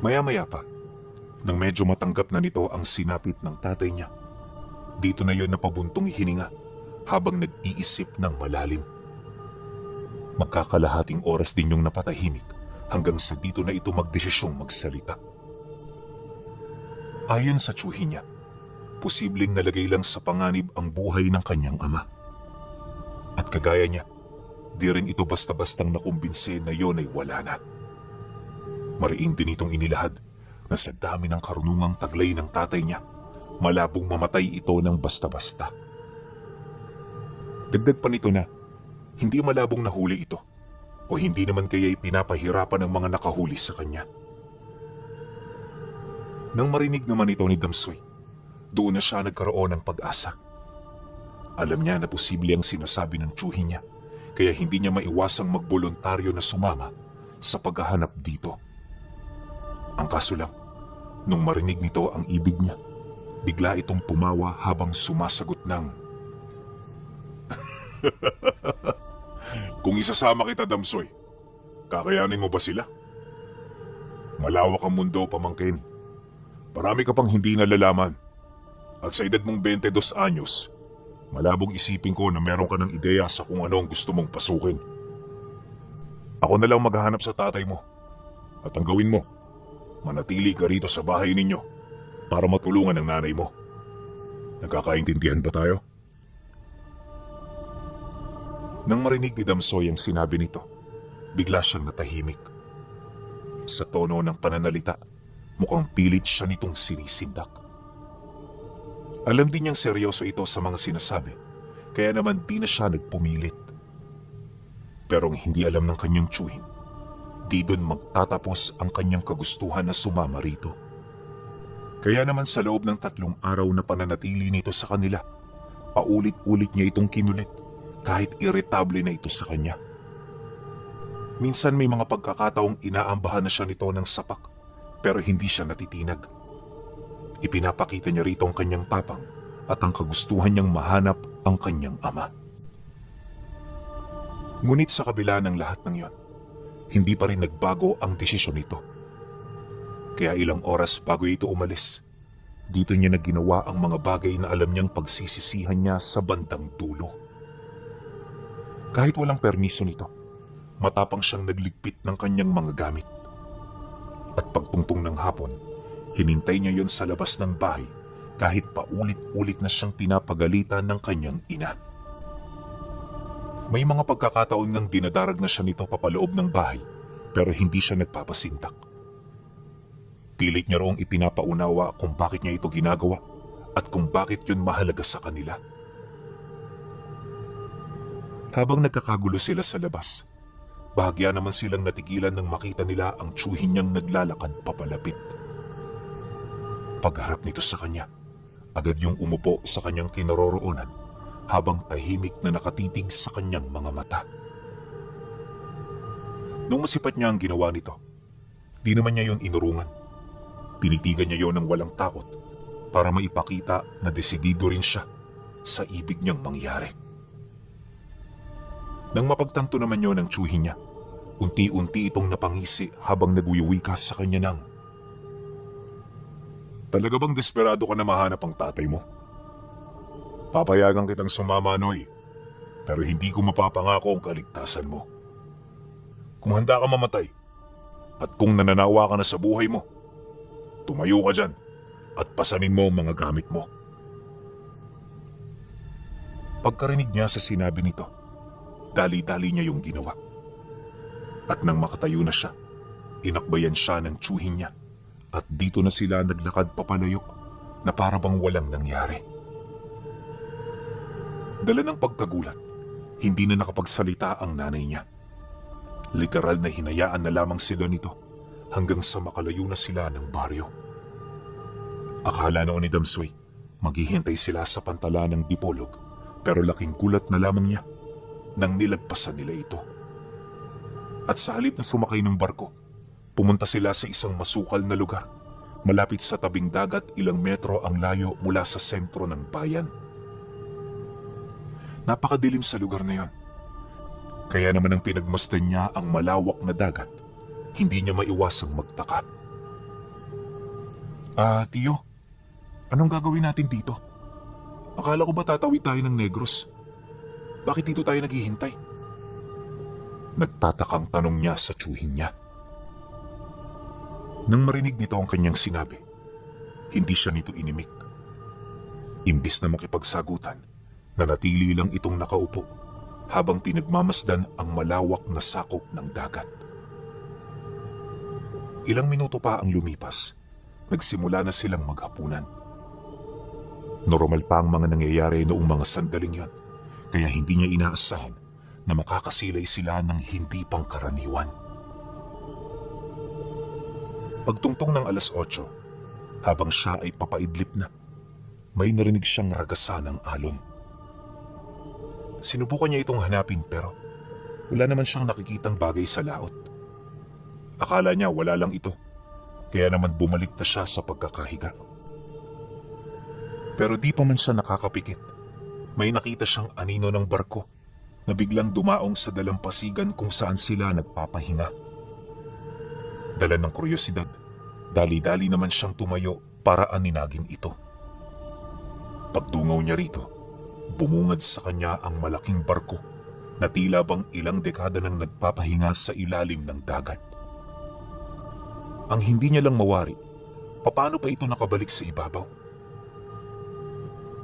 Maya-maya pa, nang medyo matanggap na nito ang sinapit ng tatay niya, dito na yon napabuntong hininga habang nag-iisip ng malalim. Magkakalahating oras din yung napatahimik hanggang sa dito na ito magdesisyong magsalita. Ayon sa tsuhin niya, posibleng nalagay lang sa panganib ang buhay ng kanyang ama. At kagaya niya, di rin ito basta-bastang nakumbinse na yon ay wala na. Mariin din itong inilahad na sa dami ng karunungang taglay ng tatay niya, malabong mamatay ito ng basta-basta. Dagdag pa nito na, hindi malabong nahuli ito o hindi naman kaya'y pinapahirapan ng mga nakahuli sa kanya. Nang marinig naman ito ni Damsoy, doon na siya nagkaroon ng pag-asa. Alam niya na posible ang sinasabi ng tsuhin niya, kaya hindi niya maiwasang magboluntaryo na sumama sa paghahanap dito. Ang kaso lang, nung marinig nito ang ibig niya, bigla itong tumawa habang sumasagot ng, "Kung isasama kita, Damsoy, kakayanin mo ba sila? Malawak ang mundo, pamangkin. Marami ka pang hindi nalalaman. At sa edad mong 22 anyos, malabong isipin ko na meron ka ng ideya sa kung ano ang gusto mong pasukin. Ako na lang maghahanap sa tatay mo. At ang gawin mo, manatili ka rito sa bahay ninyo para matulungan ang nanay mo. Nagkakaintindihan ba tayo?" Nang marinig ni Damsoy ang sinabi nito, bigla siyang natahimik. Sa tono ng pananalita, mukhang pilit siya nitong sinisindak. Alam din niyang seryoso ito sa mga sinasabi, kaya naman di na siya nagpumilit. Pero ang hindi alam ng kanyang tsuhin, di doon magtatapos ang kanyang kagustuhan na sumama rito. Kaya naman sa loob ng 3 araw na pananatili nito sa kanila, paulit-ulit niya itong kinulit kahit irritable na ito sa kanya. Minsan may mga pagkakataong inaambahan na siya nito ng sapak pero hindi siya natitinag. Ipinapakita niya rito ang kanyang tapang at ang kagustuhan niyang mahanap ang kanyang ama. Ngunit sa kabila ng lahat ng iyon, hindi pa rin nagbago ang desisyon nito. Kaya ilang oras bago ito umalis, dito niya na ginawa ang mga bagay na alam niyang pagsisisihan niya sa bandang dulo. Kahit walang permiso nito, matapang siyang nagligpit ng kanyang mga gamit. At pagtungtong ng hapon, hinintay niya yon sa labas ng bahay kahit paulit-ulit na siyang pinapagalitan ng kanyang ina. May mga pagkakataon ngang dinadarag na siya nito papaloob ng bahay pero hindi siya nagpapasintak. Pilit niya roong ipinapaunawa kung bakit niya ito ginagawa at kung bakit yun mahalaga sa kanila. Habang nagkakagulo sila sa labas, bahagya naman silang natigilan nang makita nila ang tsuhin niyang naglalakad papalapit. Pagharap nito sa kanya, agad yung umupo sa kanyang kinaroroonan habang tahimik na nakatitig sa kanyang mga mata. Nung masipat niya ang ginawa nito, di naman niya yon inurungan. Tinitigan niya yon ng walang takot para maipakita na desidido rin siya sa ibig niyang mangyari. Nang mapagtanto naman yon ng tsuhin niya, unti-unti itong napangisi habang nagwiwika sa kanya ng, "Talaga bang desperado ka na mahanap ang tatay mo? Papayagan kitang sumama, Noy, pero hindi ko mapapangako ang kaligtasan mo. Kung handa ka mamatay, at kung nananawa ka na sa buhay mo, tumayo ka dyan at pasanin mo ang mga gamit mo." Pagkarinig niya sa sinabi nito, dali-dali niya yung ginawa. At nang makatayo na siya, inakbayan siya ng tsuhin niya at dito na sila naglakad papalayo na para bang walang nangyari. Dala ng pagkagulat, hindi na nakapagsalita ang nanay niya. Literal na hinayaan na lamang sila nito hanggang sa makalayo na sila ng baryo. Akala noon ni Damsoy, maghihintay sila sa pantala ng Dipolog, pero laking gulat na lamang niya nang nilagpasan nila ito. At sa halip na sumakay ng barko, pumunta sila sa isang masukal na lugar, malapit sa tabing dagat ilang metro ang layo mula sa sentro ng bayan. Napakadilim sa lugar na yon. Kaya naman ang pinagmasdan niya ang malawak na dagat, hindi niya maiwasang magtaka. Tiyo, anong gagawin natin dito? Akala ko ba tatawid tayo ng Negros? Bakit dito tayo naghihintay? Nagtatakang tanong niya sa tsuhin niya. Nang marinig nito ang kanyang sinabi, hindi siya nito inimik. Imbis na makipagsagutan, nanatili lang itong nakaupo habang pinagmamasdan ang malawak na sakop ng dagat. Ilang minuto pa ang lumipas, nagsimula na silang maghapunan. Normal pa ang mga nangyayari noong mga sandaling yon, kaya hindi niya inaasahan na makakasilay sila ng hindi pangkaraniwan. Pagtungtong ng 8:00, habang siya ay papaidlip na, may narinig siyang ragasan ng alon. Sinubukan niya itong hanapin pero wala naman siyang nakikitang bagay sa laot. Akala niya wala lang ito, kaya naman bumalik na siya sa pagkakahiga. Pero di pa man siya nakakapikit, may nakita siyang anino ng barko na biglang dumaong sa dalampasigan kung saan sila nagpapahinga. Dala ng kuryosidad, dali-dali naman siyang tumayo para aninagin ito. Pagdungaw niya rito, bumungad sa kanya ang malaking barko na tila bang ilang dekada nang nagpapahinga sa ilalim ng dagat. Ang hindi niya lang mawari, paano pa ito nakabalik sa ibabaw?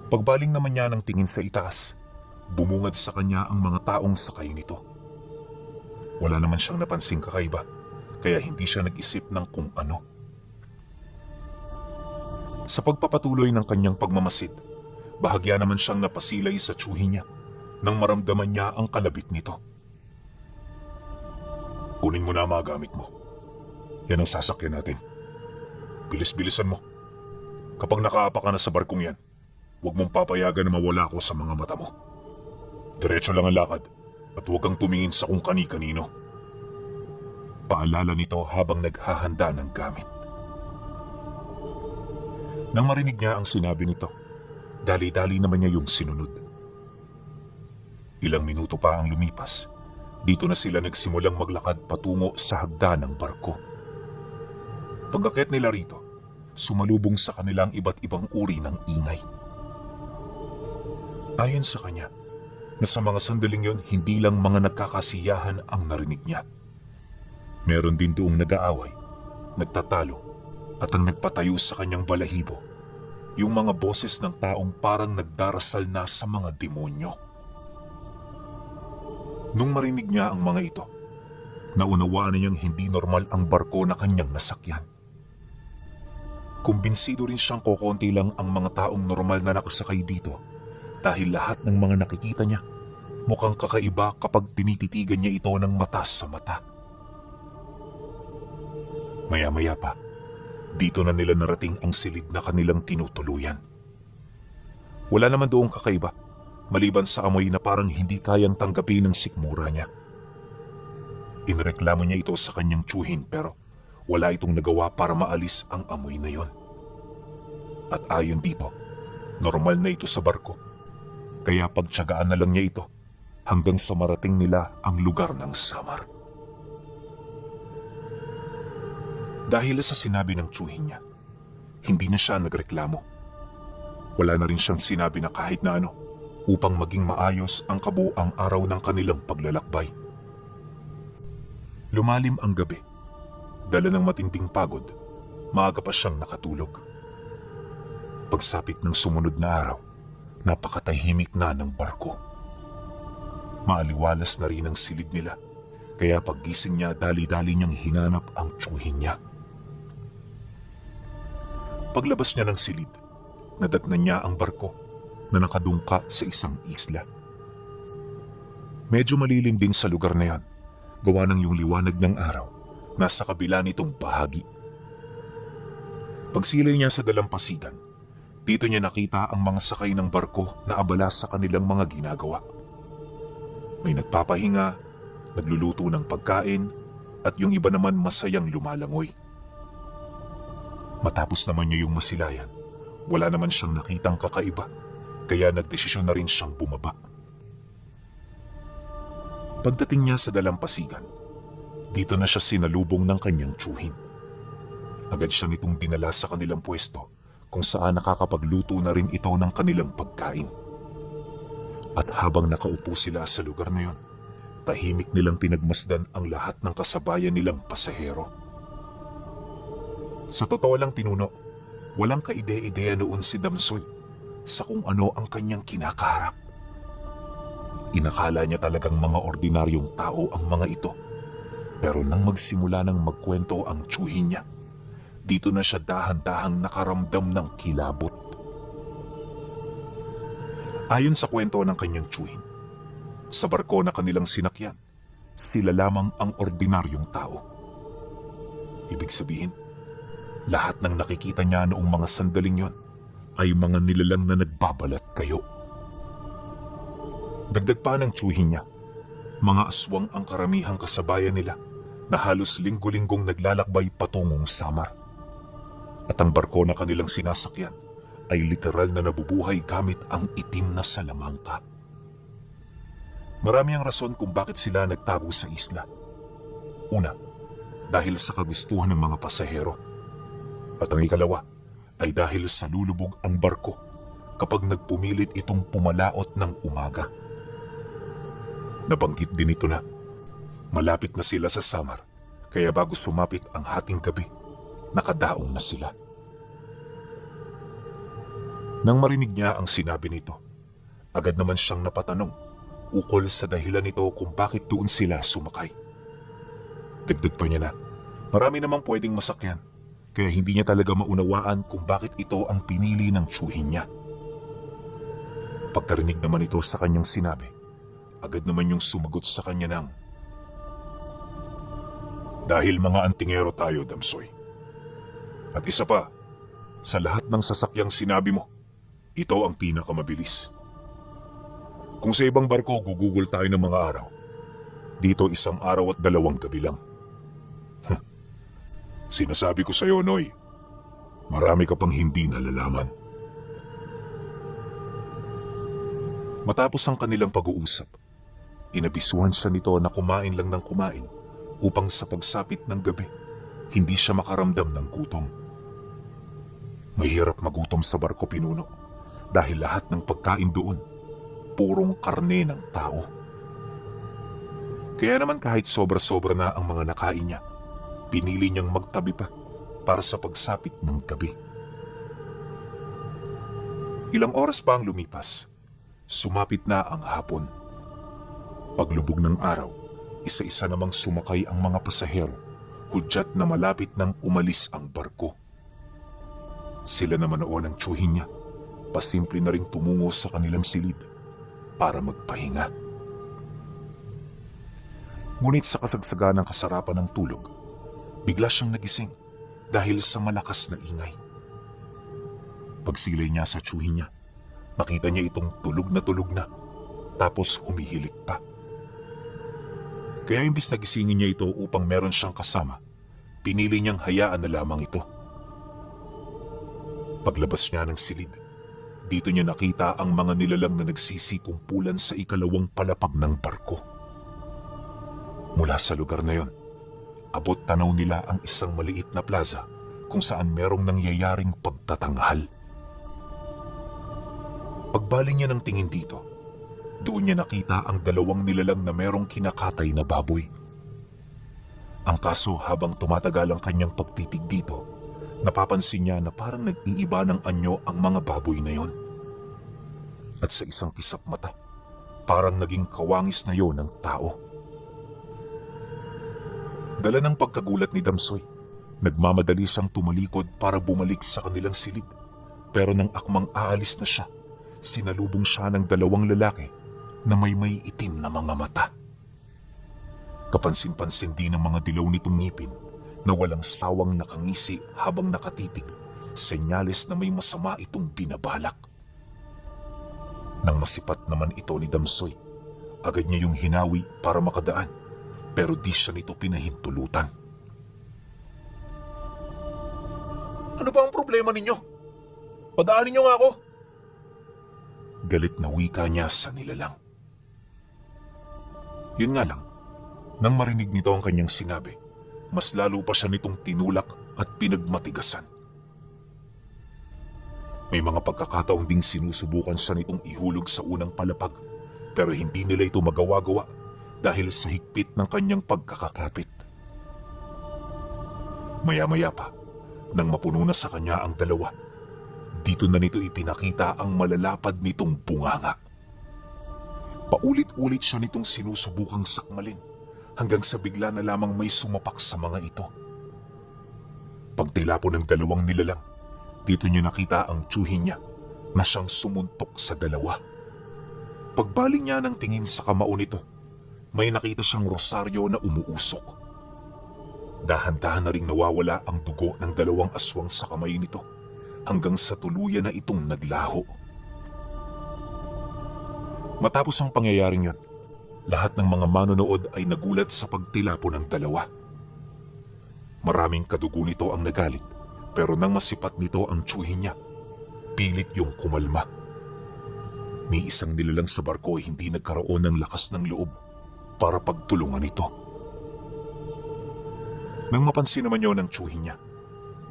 Pagbaling naman niya ng tingin sa itaas, bumungad sa kanya ang mga taong sakay nito. Wala naman siyang napansing kakaiba, kaya hindi siya nag-isip ng kung ano. Sa pagpapatuloy ng kanyang pagmamasid, bahagya naman siyang napasilay sa tsuhin niya nang maramdaman niya ang kalabit nito. Kunin mo na ang mga gamit mo. Yan ang sasakyan natin. Bilis-bilisan mo. Kapag nakaapa ka na sa barkong yan, huwag mong papayagan na mawala ako sa mga mata mo. Diretso lang ang lakad at huwag kang tumingin sa kung kani-kanino. Paalala nito habang naghahanda ng gamit. Nang marinig niya ang sinabi nito, dali-dali naman niya yung sinunod. Ilang minuto pa ang lumipas, dito na sila nagsimulang maglakad patungo sa hagdan ng barko. Pagkakit nila rito, sumalubong sa kanilang iba't ibang uri ng ingay. Ayon sa kanya, na sa mga sandaling yon hindi lang mga nagkakasiyahan ang narinig niya. Meron din doong nag-aaway, nagtatalo, at ang nagpatayo sa kanyang balahibo, yung mga boses ng taong parang nagdarasal na sa mga demonyo. Nung marinig niya ang mga ito, naunawaan niyang hindi normal ang barko na kanyang nasakyan. Kumbinsido rin siyang kokonti lang ang mga taong normal na nakasakay dito dahil lahat ng mga nakikita niya mukhang kakaiba kapag tinititigan niya ito ng mata sa mata. Maya-maya pa, dito na nila narating ang silid na kanilang tinutuluyan. Wala naman doong kakaiba, maliban sa amoy na parang hindi kayang tanggapin ng sikmura niya. Inreklamo niya ito sa kanyang tsuhin pero wala itong nagawa para maalis ang amoy na yon. At ayon dito, normal na ito sa barko, kaya pagtiyagaan na lang niya ito hanggang sa marating nila ang lugar ng Samar. Dahil sa sinabi ng tsuhin niya, hindi na siya nagreklamo. Wala na rin siyang sinabi na kahit na ano upang maging maayos ang kabuang araw ng kanilang paglalakbay. Lumalim ang gabi. Dala ng matinding pagod, maaga pa siyang nakatulog. Pagsapit ng sumunod na araw, napakatahimik na ng barko. Maaliwalas na rin ang silid nila, kaya paggising niya dali-dali niyang hinanap ang tsuhin niya. Paglabas niya ng silid, nadatnan niya ang barko na nakadungka sa isang isla. Medyo malilim din sa lugar na yan, gawa ng yung liwanag ng araw nasa kabila nitong bahagi. Pagsilay niya sa dalampasigan, dito niya nakita ang mga sakay ng barko na abala sa kanilang mga ginagawa. May nagpapahinga, nagluluto ng pagkain, at yung iba naman masayang lumalangoy. Matapos naman niya yung masilayan, wala naman siyang nakitang kakaiba, kaya nagdesisyon na rin siyang bumaba. Pagdating niya sa dalampasigan, dito na siya sinalubong ng kanyang tsuhin. Agad siya nitong dinala sa kanilang pwesto kung saan nakakapagluto na rin ito ng kanilang pagkain. At habang nakaupo sila sa lugar na yon, tahimik nilang pinagmasdan ang lahat ng kasabayan nilang pasahero. Sa totoo lang, Pinuno, walang kaide-ideya noon si Damsoy sa kung ano ang kanyang kinakaharap. Inakala niya talagang mga ordinaryong tao ang mga ito. Pero nang magsimula ng magkwento ang tiyuhin niya, dito na siya dahan-dahang nakaramdam ng kilabot. Ayon sa kwento ng kanyang tiyuhin, sa barko na kanilang sinakyan, sila lamang ang ordinaryong tao. Ibig sabihin, lahat ng nakikita niya noong mga sandaling yon ay mga nilalang na nagbabalat kayo. Dagdag pa ng tiyuhin niya, mga aswang ang karamihang kasabayan nila na halos linggo-linggong naglalakbay patungong Samar. At ang barko na kanilang sinasakyan ay literal na nabubuhay gamit ang itim na salamangka. Marami ang rason kung bakit sila nagtago sa isla. Una, dahil sa kagustuhan ng mga pasahero. At ang ikalawa ay dahil sa lulubog ang barko kapag nagpumilit itong pumalaot ng umaga. Nabanggit din ito na malapit na sila sa Samar, kaya bago sumapit ang hating gabi, nakadaong na sila. Nang marinig niya ang sinabi nito, agad naman siyang napatanong ukol sa dahilan nito kung bakit doon sila sumakay. Dagdag pa niya na marami namang pwedeng masakyan, kaya hindi niya talaga maunawaan kung bakit ito ang pinili ng tiyuhin niya. Pagkarinig naman ito sa kanyang sinabi, agad naman yung sumagot sa kanya ng, "Dahil mga antingero tayo, Damsoy. At isa pa, sa lahat ng sasakyang sinabi mo, ito ang pinakamabilis. Kung sa ibang barko gugugol tayo ng mga araw, dito 1 araw at 2 gabi lang. Sinasabi ko sa iyo, Noy, marami ka pang hindi nalalaman." Matapos ang kanilang pag-uusap, inabisuhan siya nito na kumain lang ng kumain upang sa pagsapit ng gabi, hindi siya makaramdam ng gutom. Mahirap magutom sa barko, Pinuno, dahil lahat ng pagkain doon, purong karne ng tao. Kaya naman kahit sobra-sobra na ang mga nakain niya, pinili niyang magtabi pa para sa pagsapit ng gabi. Ilang oras pa ang lumipas, sumapit na ang hapon. Paglubog ng araw, isa-isa namang sumakay ang mga pasahero, hudyat na malapit nang umalis ang barko. Sila naman noon ang tiyuhin niya, pasimple na ring tumungo sa kanilang silid para magpahinga. Ngunit sa kasagsagan ng kasarapan ng tulog, bigla siyang nagising dahil sa malakas na ingay. Pagsilay niya sa tiyuhin niya, nakita niya itong tulog na tapos humihilik pa. Kaya imbis na gisingin niya ito upang meron siyang kasama, pinili niyang hayaan na lamang ito. Paglabas niya ng silid, dito niya nakita ang mga nilalang na nagsisikumpulan sa 2 palapag ng barko. Mula sa lugar na yon, abot tanaw nila ang isang maliit na plaza kung saan merong nangyayaring pagtatanghal. Pagbaling niya ng tingin dito, doon niya nakita ang 2 nilalang na merong kinakatay na baboy. Ang kaso habang tumatagal ang kanyang pagtitig dito, napapansin niya na parang nag-iiba ng anyo ang mga baboy na yon. At sa isang kisap mata, parang naging kawangis na yon ng tao. Dala ng pagkagulat ni Damsoy, nagmamadali siyang tumalikod para bumalik sa kanilang silid. Pero nang akmang aalis na siya, sinalubong siya ng 2 lalaki na may itim na mga mata. Kapansin-pansin din ng mga dilaw nitong ngipin na walang sawang nakangisi habang nakatitig, senyales na may masama itong binabalak. Nang masipat naman ito ni Damsoy, agad niya yung hinawi para makadaan, pero di siya nito pinahintulutan. "Ano ba ang problema ninyo? Padaanin niyo nga ako!" Galit na wika niya sa nilalang. Yun nga lang, nang marinig nito ang kanyang sinabi, mas lalo pa siya nitong tinulak at pinagmatigasan. May mga pagkakataong ding sinusubukan siya nitong ihulog sa unang palapag, pero hindi nila ito magawa-gawa dahil sa higpit ng kanyang pagkakakapit. Maya-maya pa, nang mapuno na sa kanya ang dalawa, dito na nito ipinakita ang malalapad nitong bunganga. Paulit-ulit siya nitong sinusubukang sakmalin hanggang sa bigla na lamang may sumapak sa mga ito. Pagtilapo ng dalawang nilalang, dito niya nakita ang tiyuhin niya na siyang sumuntok sa dalawa. Pagbaling niya ng tingin sa kamao nito, may nakita siyang rosaryo na umuusok. Dahan-dahan na ring nawawala ang dugo ng dalawang aswang sa kamay nito hanggang sa tuluyan na itong naglaho. Matapos ang pangyayaring yon, lahat ng mga manonood ay nagulat sa pagtilapo ng dalawa. Maraming kadugo nito ang nagalit, pero nang masipat nito ang tiyuhin niya, pilit yung kumalma. Ni isang nilalang sa barko ay hindi nagkaroon ng lakas ng loob para pagtulungan ito. Nang mapansin naman yun ng tiyuhin niya,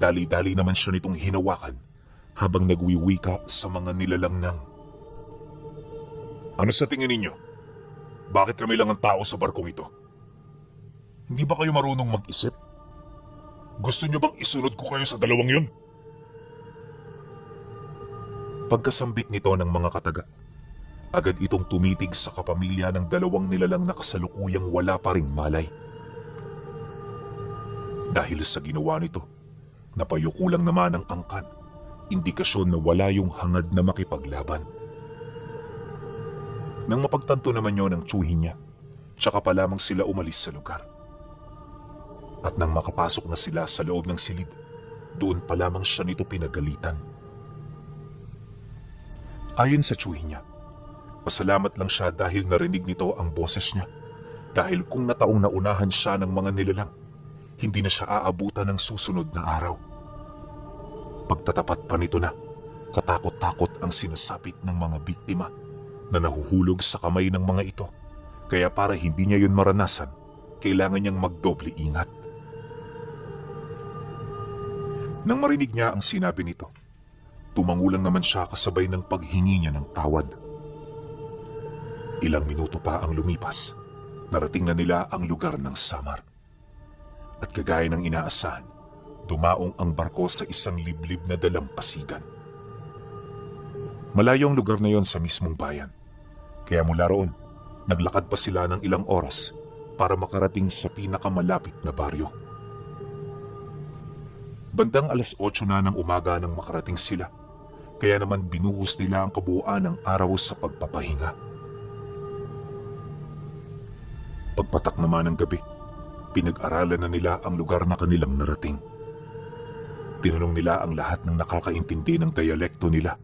dali-dali naman siya nitong hinawakan habang nagwiwika sa mga nilalang ng, "Ano sa tingin ninyo? Bakit kami lang ang tao sa barkong ito? Hindi ba kayo marunong mag-isip? Gusto niyo bang isunod ko kayo sa dalawang yun?" Pagkasambit nito ng mga kataga, agad itong tumitig sa kapamilya ng dalawang nilalang na kasalukuyang wala pa ring malay. Dahil sa ginawa nito, napayuko lang naman ang angkan, indikasyon na wala yung hangad na makipaglaban. Nang mapagtanto naman yun ng tiyuhin niya, tsaka pa lamang sila umalis sa lugar. At nang makapasok na sila sa loob ng silid, doon pa lamang siya nito pinagalitan. Ayon sa tiyuhin niya, pasalamat lang siya dahil narinig nito ang boses niya. Dahil kung nataong naunahan siya ng mga nilalang, hindi na siya aabutan ng susunod na araw. Pagtatapat pa nito na, katakot-takot ang sinasapit ng mga biktima na nahuhulog sa kamay ng mga ito. Kaya para hindi niya yun maranasan, kailangan niyang magdoble ingat. Nang marinig niya ang sinabi nito, tumangulang naman siya kasabay ng paghingi niya ng tawad. Ilang minuto pa ang lumipas, narating na nila ang lugar ng Samar. At kagaya ng inaasahan, dumaong ang barko sa isang liblib na dalampasigan. Malayo ang lugar na yon sa mismong bayan, kaya mula roon, naglakad pa sila ng ilang oras para makarating sa pinakamalapit na baryo. Bandang 8:00 na ng umaga nang makarating sila, kaya naman binuhos nila ang kabuuan ng araw sa pagpapahinga. Pagpatak naman ng gabi, pinag-aralan na nila ang lugar na kanilang narating. Tinanong nila ang lahat ng nakakaintindi ng dialekto nila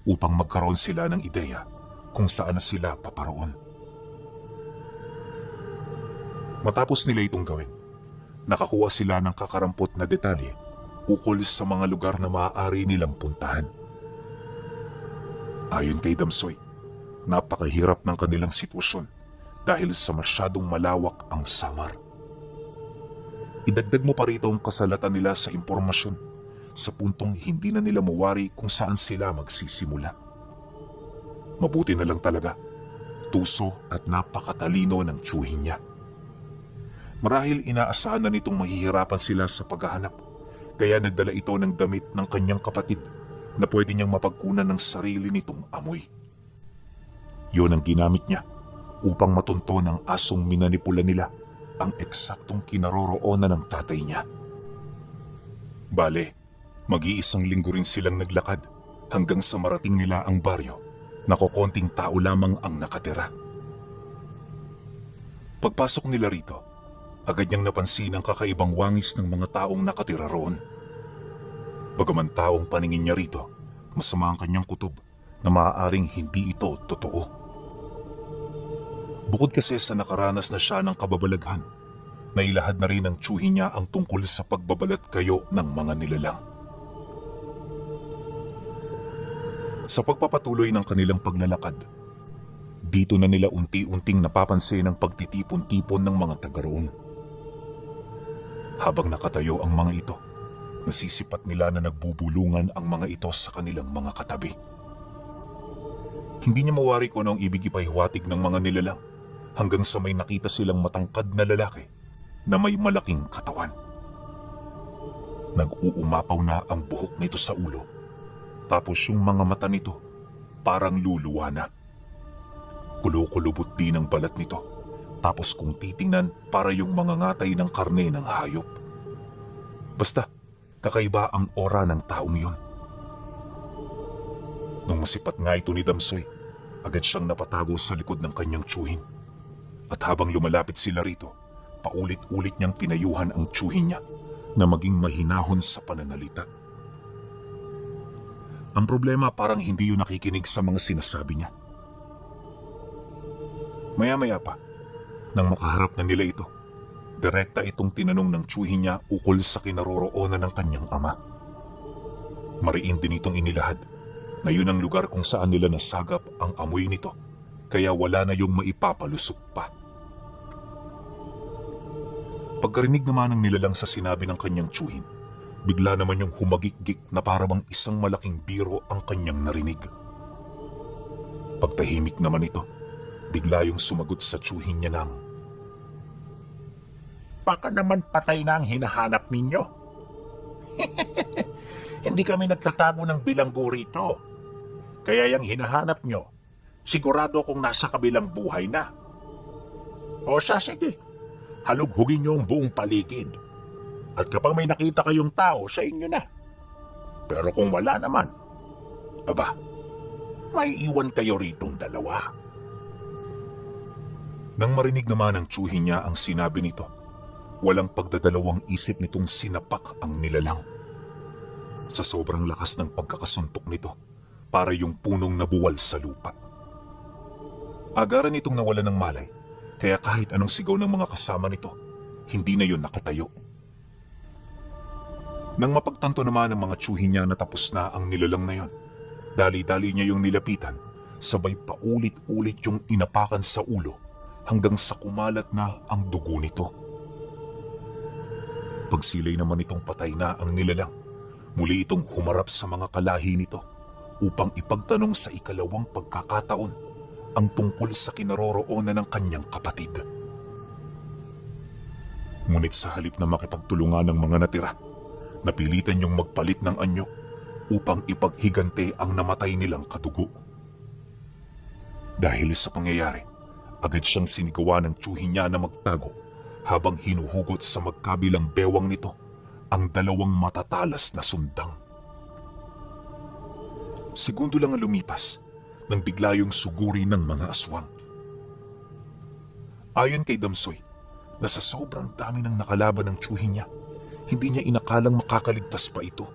upang magkaroon sila ng ideya kung saan na sila paparoon. Matapos nila itong gawin, nakakuha sila ng kakarampot na detalye ukol sa mga lugar na maaari nilang puntahan. Ayon kay Damsoy, napakahirap ng kanilang sitwasyon dahil sa masyadong malawak ang Samar. Idagdag mo pa rito ang kasalatan nila sa impormasyon sa puntong hindi na nila mawari kung saan sila magsisimula. Mabuti na lang talaga, tuso at napakatalino ng tiyuhin niya. Marahil inaasahan na nitong mahihirapan sila sa paghahanap, kaya nagdala ito ng damit ng kanyang kapatid na pwede niyang mapagkunan ng sarili nitong amoy. Yun ang ginamit niya upang matunto ng asong minanipula nila ang eksaktong kinaroroonan ng tatay niya. Bale, mag-iisang linggo rin silang naglakad hanggang sa marating nila ang baryo na kokonting tao lamang ang nakatira. Pagpasok nila rito, agad niyang napansin ang kakaibang wangis ng mga taong nakatira roon. Bagaman taong paningin niya rito, masama ang kanyang kutob na maaaring hindi ito totoo. Bukod kasi sa nakaranas na siya ng kababalaghan, nailahad na rin ng tiyuhin niya ang tungkol sa pagbabalat kayo ng mga nilalang. Sa pagpapatuloy ng kanilang paglalakad, dito na nila unti-unting napapansin ang pagtitipon-tipon ng mga taga roon. Habang nakatayo ang mga ito, nasisipat nila na nagbubulungan ang mga ito sa kanilang mga katabi. Hindi niya mawari kung anong ibig ipahiwatig ng mga nilalang hanggang sa may nakita silang matangkad na lalaki na may malaking katawan. Nag-uumapaw na ang buhok nito sa ulo, tapos yung mga mata nito parang luluwa na. Kulukulubot din ang balat nito, tapos kung titingnan para yung mga ngatay ng karne ng hayop. Basta, kakaiba ang aura ng taong yun. Nung masipat nga ito ni Damsoy, agad siyang napatago sa likod ng kanyang tiyuhin. At habang lumalapit sila rito, paulit-ulit niyang pinayuhan ang tiyuhin niya na maging mahinahon sa pananalita. Ang problema parang hindi yun nakikinig sa mga sinasabi niya. Maya-maya pa, nang makaharap na nila ito, direkta itong tinanong ng tiyuhin niya ukol sa kinaroroonan ng kanyang ama. Mariin din itong inilahad na yun ang lugar kung saan nila nasagap ang amoy nito, kaya wala na yung maipapalusok pa. Pagkarinig naman ng nilalang sa sinabi ng kanyang tiyuhin, bigla naman yung humagikgik na parabang isang malaking biro ang kanyang narinig. Pagtahimik naman ito, bigla yung sumagot sa tiyuhin niya ng, "Baka naman patay na ang hinahanap ninyo. Hindi kami nagtatago ng bilanggo rito. Kaya yung hinahanap nyo, sigurado kung nasa kabilang buhay na. O sige, halughugin nyo ang buong paligid. At kapag may nakita kayong tao, sa inyo na. Pero kung wala naman, aba, may iwan kayo ritong dalawa." Nang marinig naman ng tiyuhin niya ang sinabi nito, walang pagdadalawang isip nitong sinapak ang nilalang. Sa sobrang lakas ng pagkakasuntok nito, para yung punong nabuwal sa lupa. Agaran itong nawala ng malay, kaya kahit anong sigaw ng mga kasama nito, hindi na yun nakatayo. Nang mapagtanto naman ng mga tiyuhin niya na tapos na ang nilalang na yun, dali-dali niya yung nilapitan, sabay paulit-ulit yung inapakan sa ulo hanggang sa kumalat na ang dugo nito. Pagsilay naman itong patay na ang nilalang, muli itong humarap sa mga kalahi nito upang ipagtanong sa ikalawang pagkakataon ang tungkol sa kinaroroonan ng kanyang kapatid. Ngunit sa halip na makipagtulungan ng mga natira, napilitan niyong magpalit ng anyo upang ipaghigante ang namatay nilang kadugo. Dahil sa pangyayari, agad siyang sinigawa ng tiyuhin niya na magtago habang hinuhugot sa magkabilang bewang nito ang dalawang matatalas na sundang. Segundo lang ang lumipas nang bigla yung suguri ng mga aswang. Ayon kay Damsoy, na sa sobrang dami ng nakalaban ng tiyuhin niya, hindi niya inakalang makakaligtas pa ito.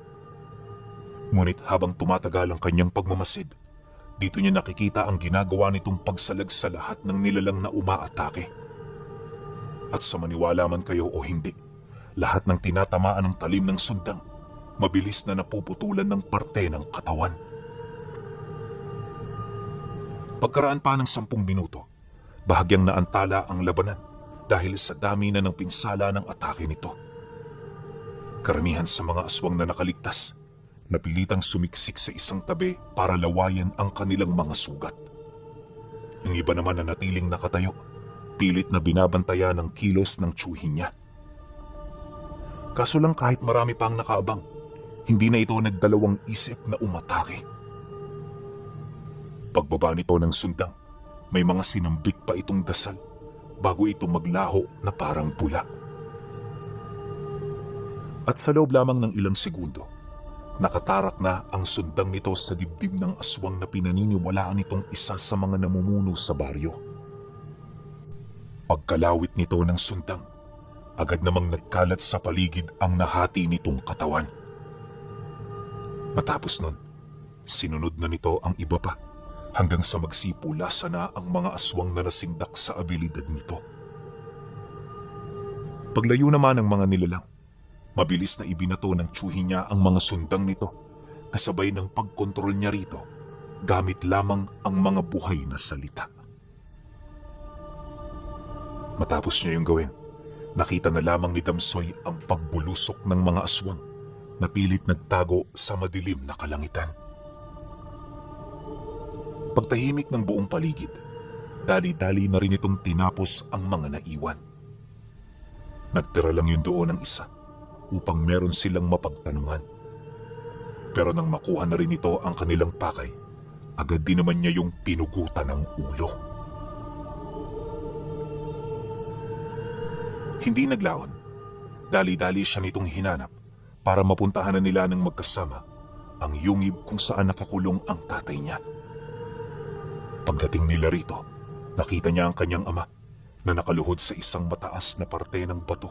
Ngunit habang tumatagal ang kanyang pagmamasid, dito niya nakikita ang ginagawa nitong pagsalag sa lahat ng nilalang na umaatake. At sa maniwala man kayo o hindi, lahat ng tinatamaan ng talim ng sundang, mabilis na napuputulan ng parte ng katawan. Pagkaraan pa ng 10 minuto, bahagyang naantala ang labanan dahil sa dami na ng pinsala ng atake nito. Karamihan sa mga aswang na nakaligtas, napilitang sumiksik sa isang tabi para lawayan ang kanilang mga sugat. Ang iba naman na natiling nakatayo, pilit na binabantayan ng kilos ng tiyuhin niya. Kaso lang kahit marami pang nakaabang, hindi na ito nagdalawang isip na umatake. Pagbaba nito ng sundang, may mga sinambik pa itong dasal bago ito maglaho na parang pula. At sa loob lamang ng ilang segundo, nakatarak na ang sundang nito sa dibdib ng aswang na pinaniniwalaan itong isa sa mga namumuno sa baryo. Pagkalawit nito ng sundang, agad namang nagkalat sa paligid ang nahati nitong katawan. Matapos nun, sinunod na nito ang iba pa hanggang sa magsipulasa na ang mga aswang na nasindak sa abilidad nito. Paglayo naman ng mga nilalang, mabilis na ibinato ng tiyuhin niya ang mga sundang nito kasabay ng pagkontrol niya rito gamit lamang ang mga buhay na salita. Matapos niya yung gawin, Nakita na lamang ni Damsoy ang pagbulusok ng mga aswang na pilit nagtago sa madilim na kalangitan. Pagtahimik ng buong paligid, dali-dali na rin itong tinapos ang mga naiwan. Nagtira lang yun doon ang isa upang meron silang mapagtanungan. Pero nang makuha na rin ito ang kanilang pakay, agad din naman niya yung pinugutan ng ulo. Hindi naglaon. Dali-dali siya nitong hinanap para mapuntahan na nila ng magkasama ang yungib kung saan nakakulong ang tatay niya. Pagdating nila rito, nakita niya ang kanyang ama na nakaluhod sa isang mataas na parte ng bato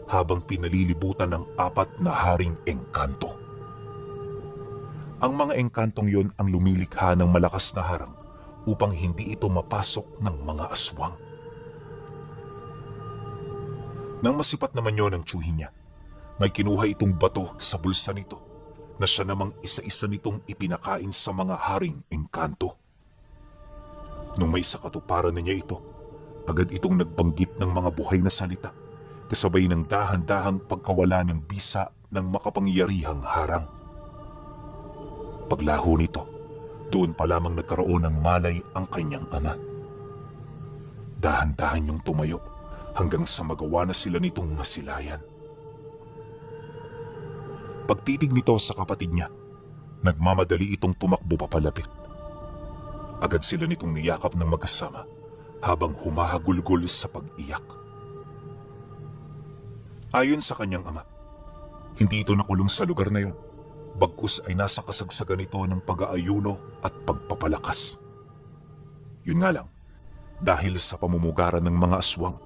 habang pinalilibutan ng 4 na haring engkanto. Ang mga engkantong yon ang lumilikha ng malakas na harang upang hindi ito mapasok ng mga aswang. Nang masipat naman yon ang tsuhin niya, may kinuha itong bato sa bulsa nito na siya namang isa-isa nitong ipinakain sa mga haring engkanto. Nung may sakatuparan na niya ito, agad itong nagbanggit ng mga buhay na salita kasabay ng dahan-dahang pagkawala ng bisa ng makapangyarihang harang. Paglaho nito, doon pa lamang nagkaroon ng malay ang kanyang ama. Dahan-dahan niyong tumayo hanggang sa magawa na sila nitong masilayan. Pagtitig nito sa kapatid niya, nagmamadali itong tumakbo papalapit. Agad sila nitong niyakap ng magkasama habang humahagulgol sa pag-iyak. Ayon sa kanyang ama, hindi ito nakulong sa lugar na yon, bagkus ay nasa kasagsagan ito ng pag-aayuno at pagpapalakas. Yun nga lang, dahil sa pamumugaran ng mga aswang,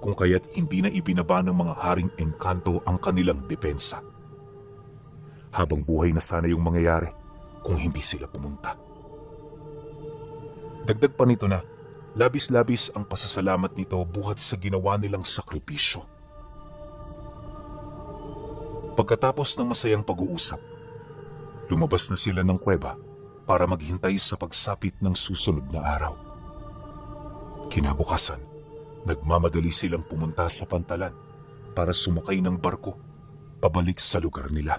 kung kaya't hindi na ibinaba ng mga haring engkanto ang kanilang depensa. Habang buhay na sana yung mangyayari kung hindi sila pumunta. Dagdag pa nito na, labis-labis ang pasasalamat nito buhat sa ginawa nilang sakripisyo. Pagkatapos ng masayang pag-uusap, lumabas na sila ng kuweba para maghintay sa pagsapit ng susunod na araw. Kinabukasan, nagmamadali silang pumunta sa pantalan para sumakay ng barko pabalik sa lugar nila.